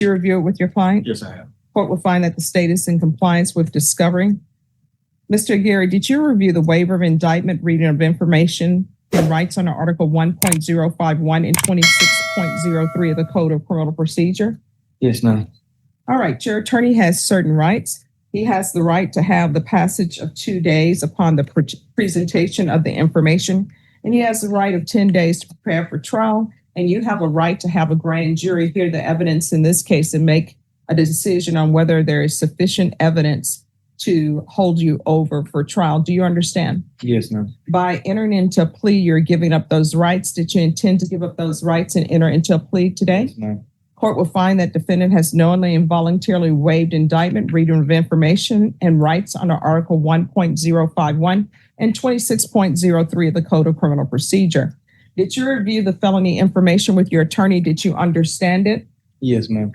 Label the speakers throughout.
Speaker 1: You review it with your client?
Speaker 2: Yes, I have.
Speaker 1: Court will find that the state is in compliance with discovery. Mr. Aguirre, did you review the waiver of indictment, reading of information, and rights under Article 1.051 and 26.03 of the Code of Criminal Procedure?
Speaker 3: Yes, ma'am.
Speaker 1: All right, your attorney has certain rights. He has the right to have the passage of 2 days upon the presentation of the information, and he has the right of 10 days to prepare for trial, and you have a right to have a grand jury hear the evidence in this case and make a decision on whether there is sufficient evidence to hold you over for trial. Do you understand?
Speaker 3: Yes, ma'am.
Speaker 1: By entering into a plea, you're giving up those rights. Did you intend to give up those rights and enter into a plea today?
Speaker 3: Yes, ma'am.
Speaker 1: Court will find that defendant has knowingly and voluntarily waived indictment, reading of information, and rights under Article 1.051 and 26.03 of the Code of Criminal Procedure. Did you review the felony information with your attorney? Did you understand it?
Speaker 3: Yes, ma'am.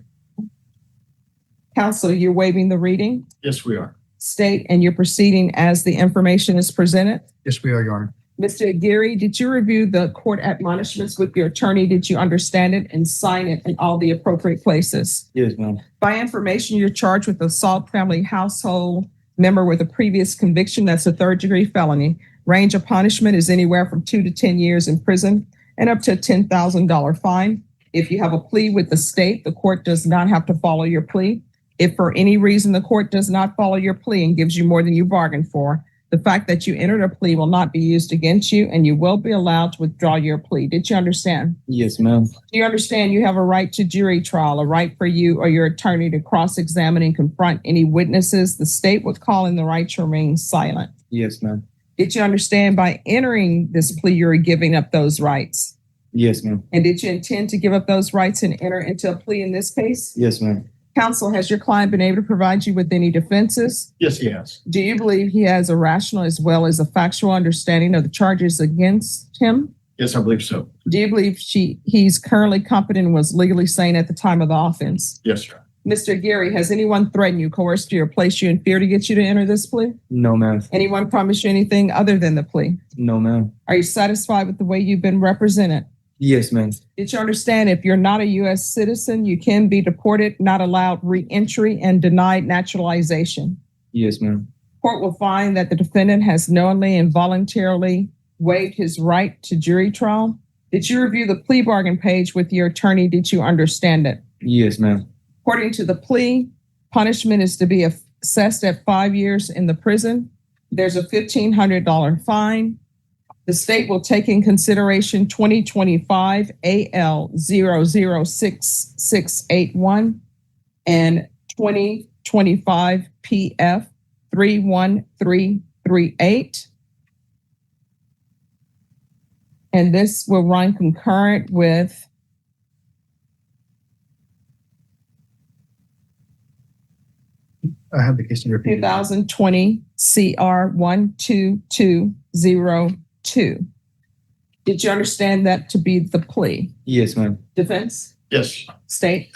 Speaker 1: Counsel, you're waiving the reading?
Speaker 2: Yes, we are.
Speaker 1: State, and you're proceeding as the information is presented?
Speaker 2: Yes, we are, Your Honor.
Speaker 1: Mr. Aguirre, did you review the court admonishments with your attorney? Did you understand it and sign it in all the appropriate places?
Speaker 3: Yes, ma'am.
Speaker 1: By information, you're charged with assault family household member with a previous conviction. That's a third-degree felony. Range of punishment is anywhere from 2 to 10 years in prison and up to a $10,000 fine. If you have a plea with the state, the court does not have to follow your plea. If for any reason the court does not follow your plea and gives you more than you bargained for, the fact that you entered a plea will not be used against you, and you will be allowed to withdraw your plea. Did you understand?
Speaker 3: Yes, ma'am.
Speaker 1: Do you understand you have a right to jury trial, a right for you or your attorney to cross-examine and confront any witnesses? The state would call in the right to remain silent.
Speaker 3: Yes, ma'am.
Speaker 1: Did you understand by entering this plea, you're giving up those rights?
Speaker 3: Yes, ma'am.
Speaker 1: And did you intend to give up those rights and enter into a plea in this case?
Speaker 3: Yes, ma'am.
Speaker 1: Counsel, has your client been able to provide you with any defenses?
Speaker 2: Yes, he has.
Speaker 1: Do you believe he has a rational as well as a factual understanding of the charges against him?
Speaker 2: Yes, I believe so.
Speaker 1: Do you believe he's currently competent and was legally sane at the time of the offense?
Speaker 2: Yes, sir.
Speaker 1: Mr. Aguirre, has anyone threatened you, coerced you, or placed you in fear to get you to enter this plea?
Speaker 3: No, ma'am.
Speaker 1: Anyone promised you anything other than the plea?
Speaker 3: No, ma'am.
Speaker 1: Are you satisfied with the way you've been represented?
Speaker 3: Yes, ma'am.
Speaker 1: Did you understand if you're not a U.S. citizen, you can be deported, not allowed re-entry, and denied naturalization?
Speaker 3: Yes, ma'am.
Speaker 1: Court will find that the defendant has knowingly and voluntarily waived his right to jury trial. Did you review the plea bargain page with your attorney? Did you understand it?
Speaker 3: Yes, ma'am.
Speaker 1: According to the plea, punishment is to be assessed at 5 years in the prison. There's a $1,500 fine. The state will take in consideration 2025 AL 006681 and 2025 PF 31338. And this will run concurrent with
Speaker 2: I have the case number.
Speaker 1: 2020 CR 12202. Did you understand that to be the plea?
Speaker 3: Yes, ma'am.
Speaker 1: Defense?
Speaker 2: Yes.
Speaker 1: State?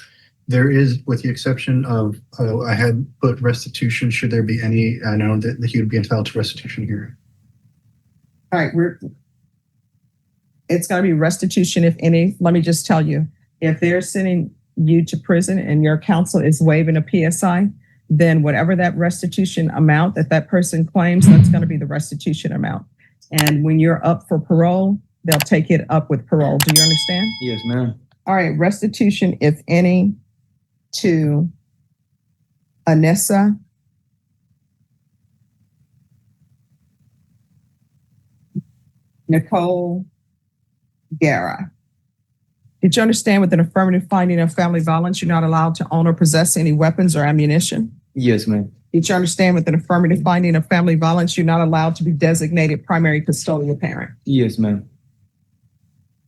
Speaker 4: There is, with the exception of, I had put restitution, should there be any, I know that he would be entitled to restitution here.
Speaker 1: All right, it's going to be restitution, if any. Let me just tell you, if they're sending you to prison and your counsel is waiving a PSI, then whatever that restitution amount that person claims, that's going to be the restitution amount. And when you're up for parole, they'll take it up with parole. Do you understand?
Speaker 3: Yes, ma'am.
Speaker 1: All right, restitution, if any, to Anessa Nicole Guerra. Did you understand with an affirmative finding of family violence, you're not allowed to own or possess any weapons or ammunition?
Speaker 3: Yes, ma'am.
Speaker 1: Did you understand with an affirmative finding of family violence, you're not allowed to be designated primary custodial parent?
Speaker 3: Yes, ma'am.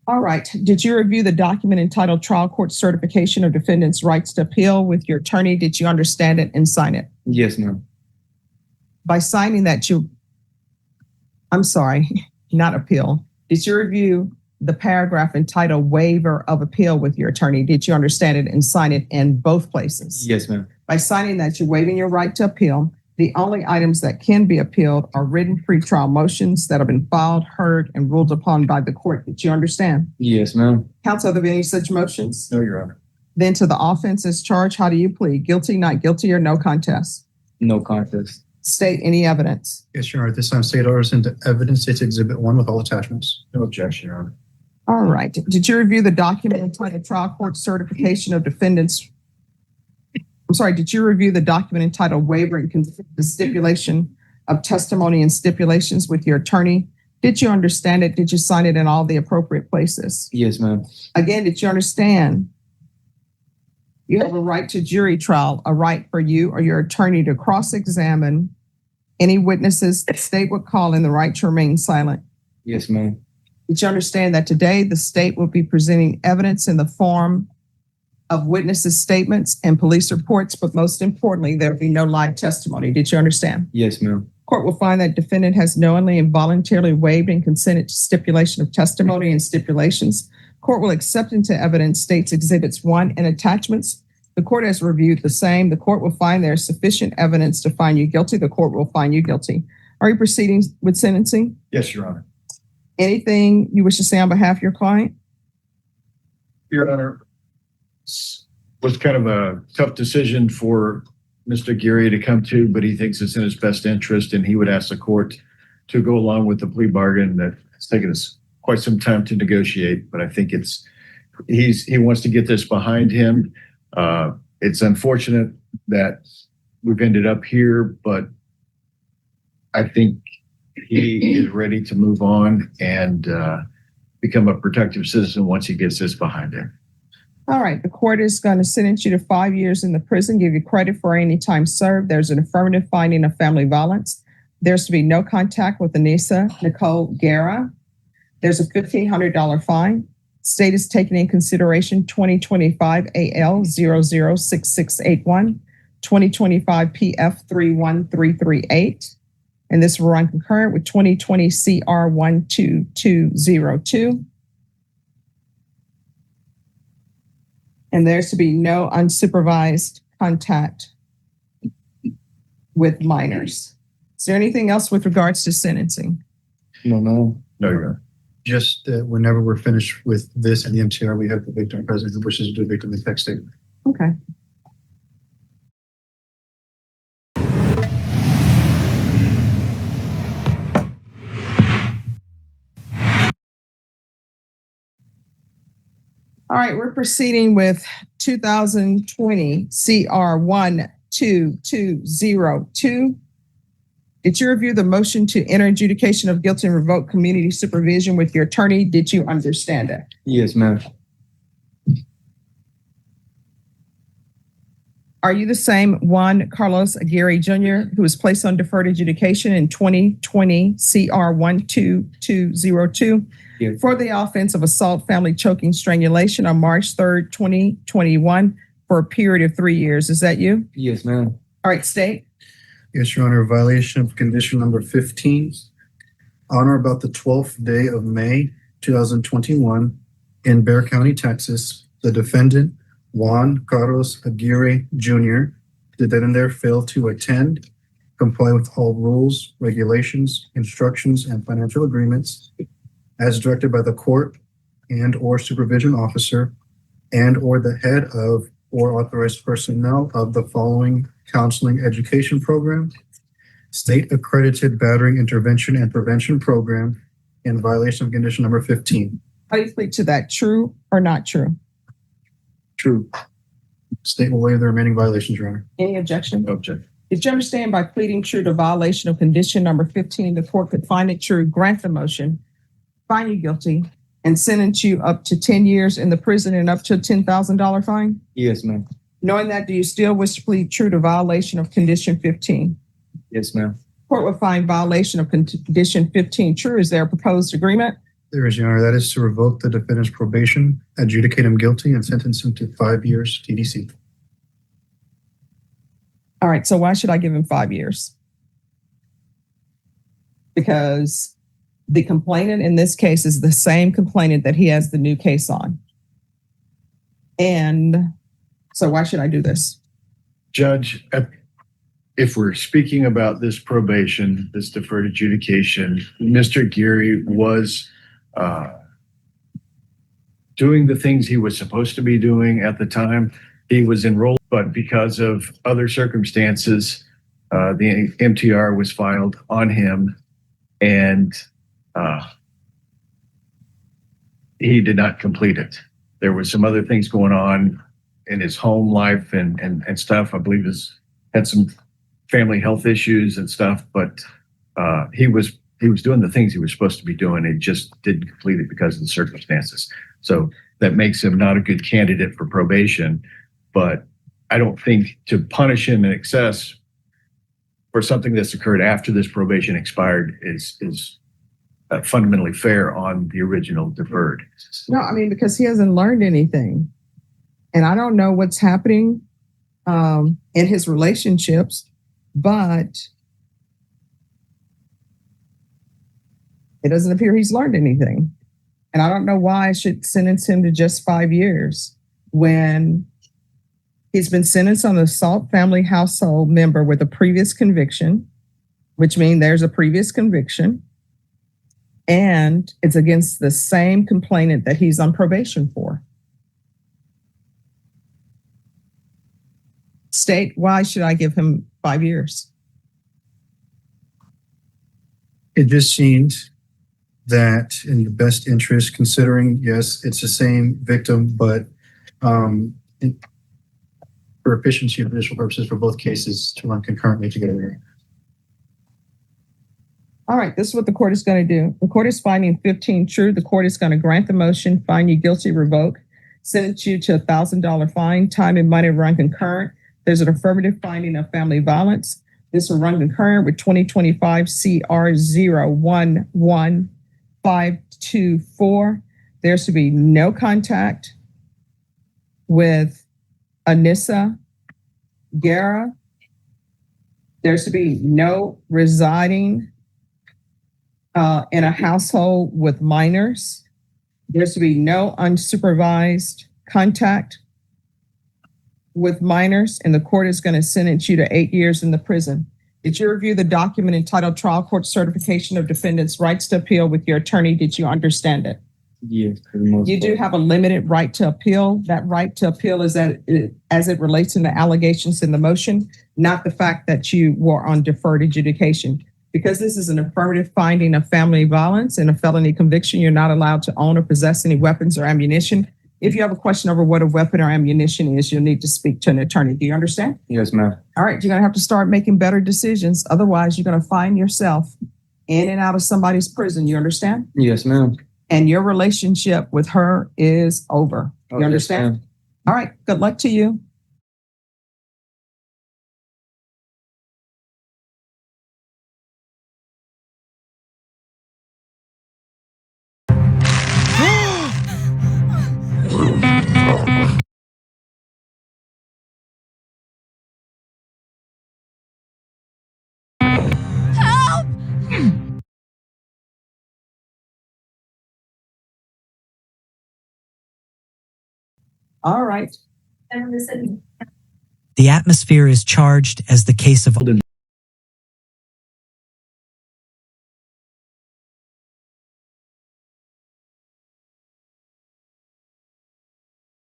Speaker 1: All right. Did you review the document entitled Trial Court Certification of Defendant's Rights to Appeal with your attorney? Did you understand it and sign it?
Speaker 3: Yes, ma'am.
Speaker 1: By signing that, I'm sorry, not appeal. Did you review the paragraph entitled Waiver of Appeal with your attorney? Did you understand it and sign it in both places?
Speaker 3: Yes, ma'am.
Speaker 1: By signing that, you're waiving your right to appeal. The only items that can be appealed are written pretrial motions that have been filed, heard, and ruled upon by the court. Did you understand?
Speaker 3: Yes, ma'am.
Speaker 1: Counsel, are there any such motions?
Speaker 2: No, Your Honor.
Speaker 1: Then to the offense as charged, how do you plead? Guilty, not guilty, or no contest?
Speaker 3: No contest.
Speaker 1: State any evidence.
Speaker 4: Yes, Your Honor. At this time, state orders into evidence. It's Exhibit 1 with all attachments.
Speaker 2: No objection, Your Honor.
Speaker 1: All right. Did you review the document entitled Trial Court Certification of Defendants? I'm sorry, did you review the document entitled Waiver and the Stipulation of Testimony and Stipulations with your attorney? Did you understand it? Did you sign it in all the appropriate places?
Speaker 3: Yes, ma'am.
Speaker 1: Again, did you understand? You have a right to jury trial, a right for you or your attorney to cross-examine any witnesses the state would call in, the right to remain silent.
Speaker 3: Yes, ma'am.
Speaker 1: Did you understand that today the state will be presenting evidence in the form of witnesses' statements and police reports, but most importantly, there will be no live testimony? Did you understand?
Speaker 3: Yes, ma'am.
Speaker 1: Court will find that defendant has knowingly and voluntarily waived and consented to stipulation of testimony and stipulations. Court will accept into evidence states Exhibits 1 and attachments. The court has reviewed the same. The court will find there is sufficient evidence to find you guilty. The court will find you guilty. Are you proceeding with sentencing?
Speaker 2: Yes, Your Honor.
Speaker 1: Anything you wish to say on behalf of your client?
Speaker 5: Your Honor, was kind of a tough decision for Mr. Geary to come to, but he thinks it's in his best interest, and he would ask the court to go along with the plea bargain that has taken us quite some time to negotiate. But I think he wants to get this behind him. It's unfortunate that we've ended up here, but I think he is ready to move on and become a productive citizen once he gets this behind him.
Speaker 1: All right. The court is going to sentence you to 5 years in the prison, give you credit for any time served. There's an affirmative finding of family violence. There's to be no contact with Anissa Nicole Guerra. There's a $1,500 fine. State is taking in consideration 2025 AL 006681, 2025 PF 31338. And this will run concurrent with 2020 CR 12202. And there's to be no unsupervised contact with minors. Is there anything else with regards to sentencing?
Speaker 3: No, ma'am.
Speaker 5: No, Your Honor.
Speaker 4: Just whenever we're finished with this and the MTR, we have the victim present who wishes to do a victim impact statement.
Speaker 1: Okay. All right, we're proceeding with 2020 CR 12202. Did you review the motion to enter adjudication of guilt and revoke community supervision with your attorney? Did you understand it?
Speaker 3: Yes, ma'am.
Speaker 1: Are you the same Juan Carlos Aguirre Jr. who was placed on deferred adjudication in 2020 CR 12202
Speaker 3: Yes.
Speaker 1: for the offense of assault, family choking, strangulation on March 3rd, 2021 for a period of 3 years? Is that you?
Speaker 3: Yes, ma'am.
Speaker 1: All right, state.
Speaker 4: Yes, Your Honor. Violation of condition number 15. On or about the 12th day of May 2021 in Bexar County, Texas, the defendant, Juan Carlos Aguirre Jr., did then and there fail to attend, comply with all rules, regulations, instructions, and financial agreements as directed by the court and or supervision officer and or the head of or authorized personnel of the following counseling education program, state accredited battering intervention and prevention program in violation of condition number 15.
Speaker 1: How do you plead to that? True or not true?
Speaker 5: True.
Speaker 4: State will waive the remaining violations, Your Honor.
Speaker 1: Any objection?
Speaker 5: No objection.
Speaker 1: Did you understand by pleading true to violation of condition number 15, the court could find it true, grant the motion, find you guilty, and sentence you up to 10 years in the prison and up to a $10,000 fine?
Speaker 3: Yes, ma'am.
Speaker 1: Knowing that, do you still wish to plead true to violation of condition 15?
Speaker 3: Yes, ma'am.
Speaker 1: Court will find violation of condition 15 true. Is there a proposed agreement?
Speaker 4: There is, Your Honor. That is to revoke the defendant's probation, adjudicate him guilty, and sentence him to 5 years TDC.
Speaker 1: All right, so why should I give him 5 years? Because the complainant in this case is the same complainant that he has the new case on. And so why should I do this?
Speaker 5: Judge, if we're speaking about this probation, this deferred adjudication, Mr. Geary was doing the things he was supposed to be doing at the time. He was enrolled, but because of other circumstances, the MTR was filed on him, and he did not complete it. There was some other things going on in his home life and stuff. I believe had some family health issues and stuff, but he was doing the things he was supposed to be doing. He just didn't complete it because of the circumstances. So that makes him not a good candidate for probation. But I don't think to punish him in excess for something that's occurred after this probation expired is fundamentally fair on the original deferred.
Speaker 1: No, I mean, because he hasn't learned anything. And I don't know what's happening in his relationships, but it doesn't appear he's learned anything. And I don't know why I should sentence him to just 5 years when he's been sentenced on an assault family household member with a previous conviction, which means there's a previous conviction, and it's against the same complainant that he's on probation for. State, why should I give him 5 years?
Speaker 4: It just seemed that in the best interest, considering, yes, it's the same victim, but for efficiency and judicial purposes for both cases to run concurrently together.
Speaker 1: All right, this is what the court is going to do. The court is finding 15 true. The court is going to grant the motion, find you guilty, revoke, sentence you to $1,000 fine, time and money run concurrent. There's an affirmative finding of family violence. This will run concurrent with 2025 CR 011524. There should be no contact with Anissa Guerra. There should be no residing in a household with minors. There should be no unsupervised contact with minors, and the court is going to sentence you to 8 years in the prison. Did you review the document entitled Trial Court Certification of Defendant's Rights to Appeal with your attorney? Did you understand it?
Speaker 3: Yes, for the most
Speaker 1: You do
Speaker 3: part.
Speaker 1: have a limited right to appeal. That right to appeal is that as it relates to the allegations in the motion, not the fact that you were on deferred adjudication. Because this is an affirmative finding of family violence and a felony conviction, you're not allowed to own or possess any weapons or ammunition. If you have a question over what a weapon or ammunition is, you'll need to speak to an attorney. Do you understand?
Speaker 3: Yes, ma'am.
Speaker 1: All right, you're going to have to start making better decisions. Otherwise, you're going to find yourself in and out of somebody's prison. You understand?
Speaker 3: Yes, ma'am.
Speaker 1: And your relationship with her is over.
Speaker 3: Oh,
Speaker 1: You
Speaker 3: yes,
Speaker 1: understand?
Speaker 3: ma'am.
Speaker 1: All right, good luck to you. All right.
Speaker 6: The atmosphere is charged as the case of